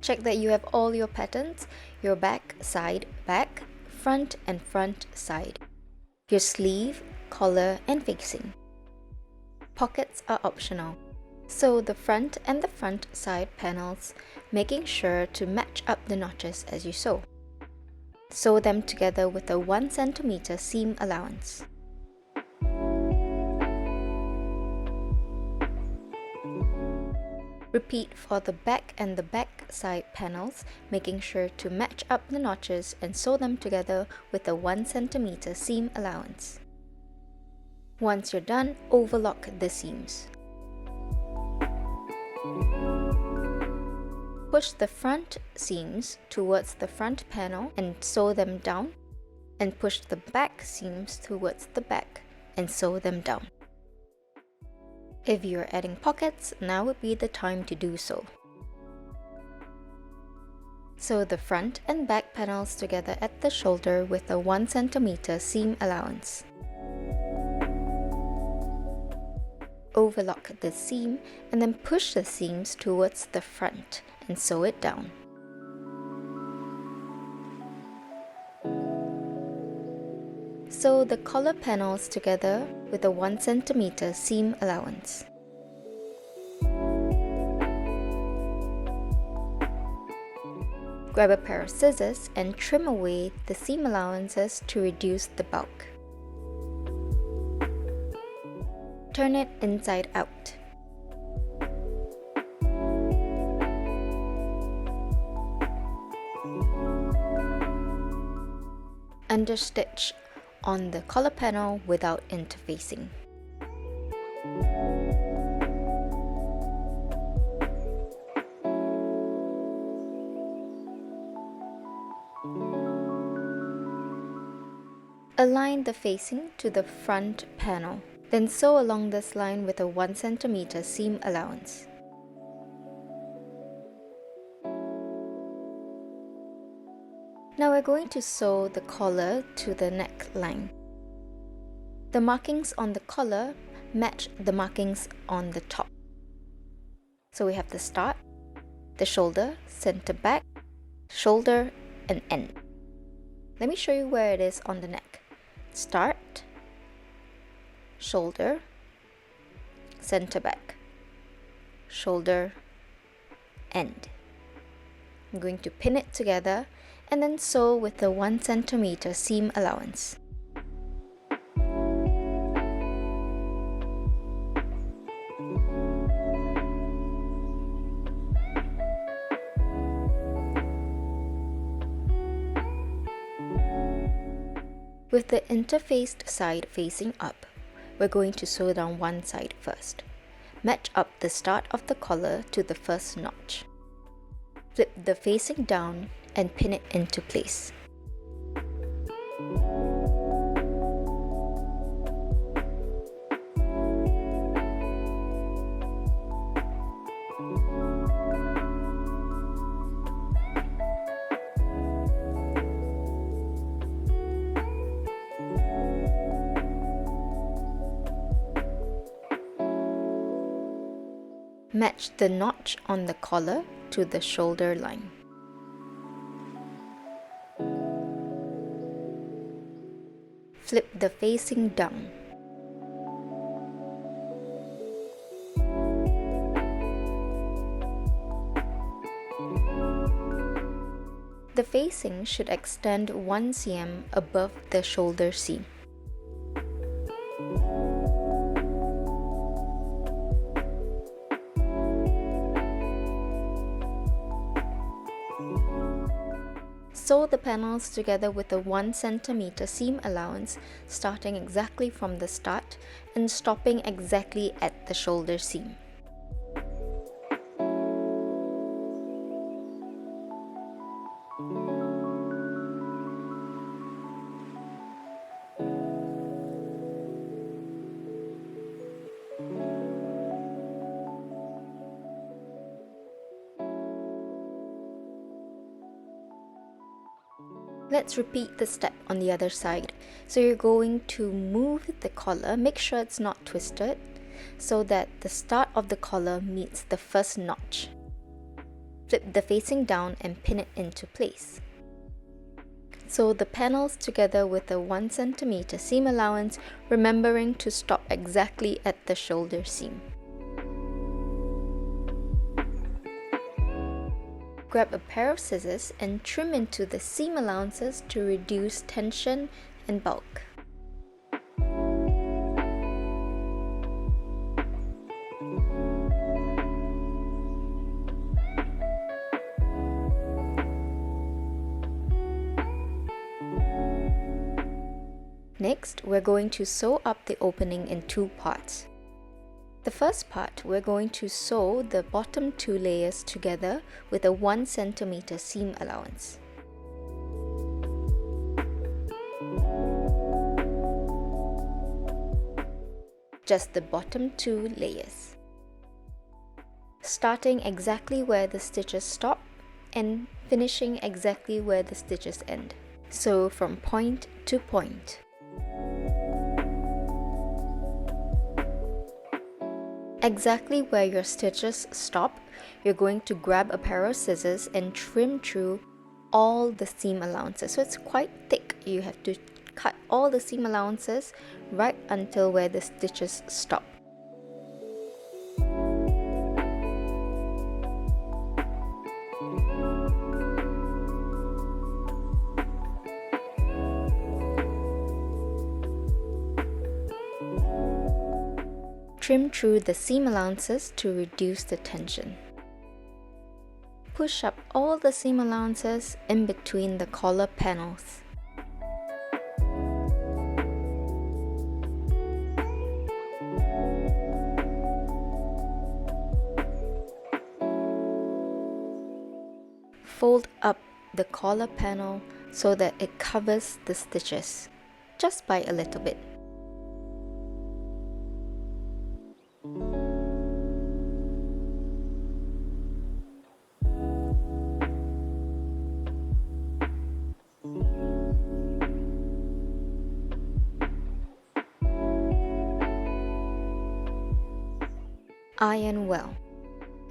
Check that you have all your patterns, your back, side, back, front and front, side, your sleeve, collar and facing. Pockets are optional. Sew the front and the front side panels, making sure to match up the notches as you sew. Sew them together with a 1 cm seam allowance. Repeat for the back and the back side panels, making sure to match up the notches and sew them together with a 1 cm seam allowance. Once you're done, overlock the seams. Push the front seams towards the front panel and sew them down, and push the back seams towards the back and sew them down. If you're adding pockets, now would be the time to do so. Sew the front and back panels together at the shoulder with a 1 cm seam allowance. Overlock the seam and then push the seams towards the front and sew it down. Sew the collar panels together with a 1 cm seam allowance. Grab a pair of scissors and trim away the seam allowances to reduce the bulk. Turn it inside out. Understitch on the collar panel without interfacing. Align the facing to the front panel, then sew along this line with a 1 cm seam allowance. Now we're going to sew the collar to the neckline. The markings on the collar match the markings on the top. So we have the start, the shoulder, center back, shoulder and end. Let me show you where it is on the neck. Start, shoulder, center back, shoulder, end. I'm going to pin it together and then sew with the 1 cm seam allowance. With the interfaced side facing up, we're going to sew down one side first. Match up the start of the collar to the first notch. Flip the facing down and pin it into place. Match the notch on the collar to the shoulder line. Flip the facing down. The facing should extend 1 cm above the shoulder seam. Sew the panels together with a 1 cm seam allowance, starting exactly from the start and stopping exactly at the shoulder seam. Let's repeat the step on the other side. So you're going to move the collar, make sure it's not twisted, so that the start of the collar meets the first notch. Flip the facing down and pin it into place. Sew the panels together with a 1 cm seam allowance, remembering to stop exactly at the shoulder seam. Grab a pair of scissors and trim into the seam allowances to reduce tension and bulk. Next, we're going to sew up the opening in 2 parts. The first part, we're going to sew the bottom 2 layers together with a 1 cm seam allowance. Just the bottom 2 layers. Starting exactly where the stitches stop and finishing exactly where the stitches end. Sew from point to point. Exactly where your stitches stop, you're going to grab a pair of scissors and trim through all the seam allowances. So it's quite thick. You have to cut all the seam allowances right until where the stitches stop. Trim through the seam allowances to reduce the tension. Push up all the seam allowances in between the collar panels. Fold up the collar panel so that it covers the stitches, just by a little bit. Iron well,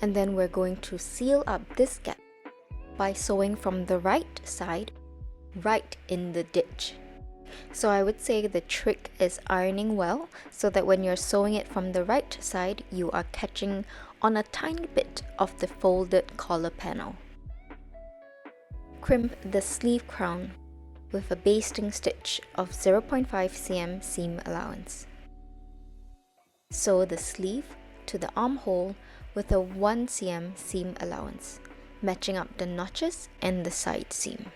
and then we're going to seal up this gap by sewing from the right side right in the ditch. So I would say the trick is ironing well so that when you're sewing it from the right side, you are catching on a tiny bit of the folded collar panel. Crimp the sleeve crown with a basting stitch of 0.5 cm seam allowance. Sew the sleeve to the armhole with a 1 cm seam allowance, matching up the notches and the side seam.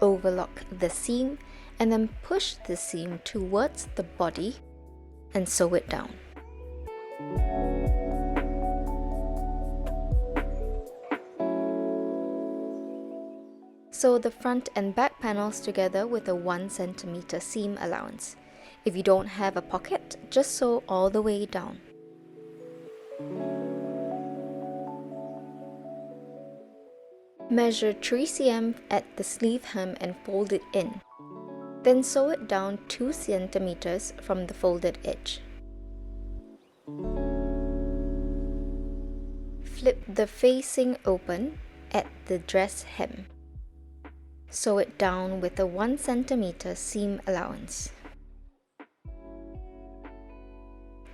Overlock the seam and then push the seam towards the body and sew it down. Sew the front and back panels together with a 1 cm seam allowance. If you don't have a pocket, just sew all the way down. Measure 3 cm at the sleeve hem and fold it in. Then sew it down 2 cm from the folded edge. Flip the facing open at the dress hem. Sew it down with a 1 cm seam allowance.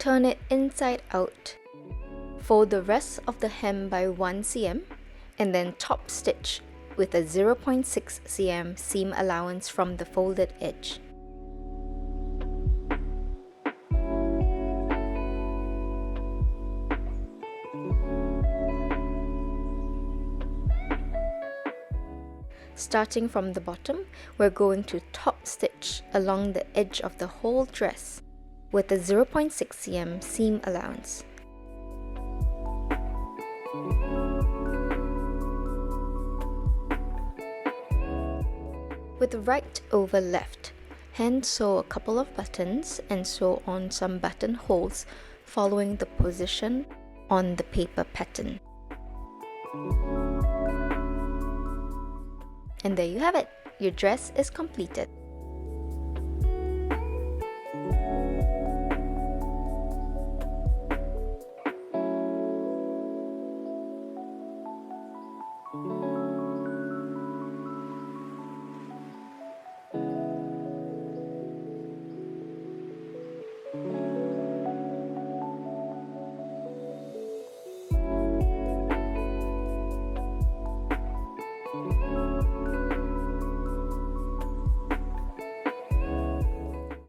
turn it inside out. Fold the rest of the hem by 1 cm and then top stitch with a 0.6 cm seam allowance from the folded edge. Starting from the bottom, we're going to top stitch along the edge of the whole dress with a 0.6 cm seam allowance. With right over left, hand sew a couple of buttons and sew on some buttonholes following the position on the paper pattern. And there you have it, your dress is completed.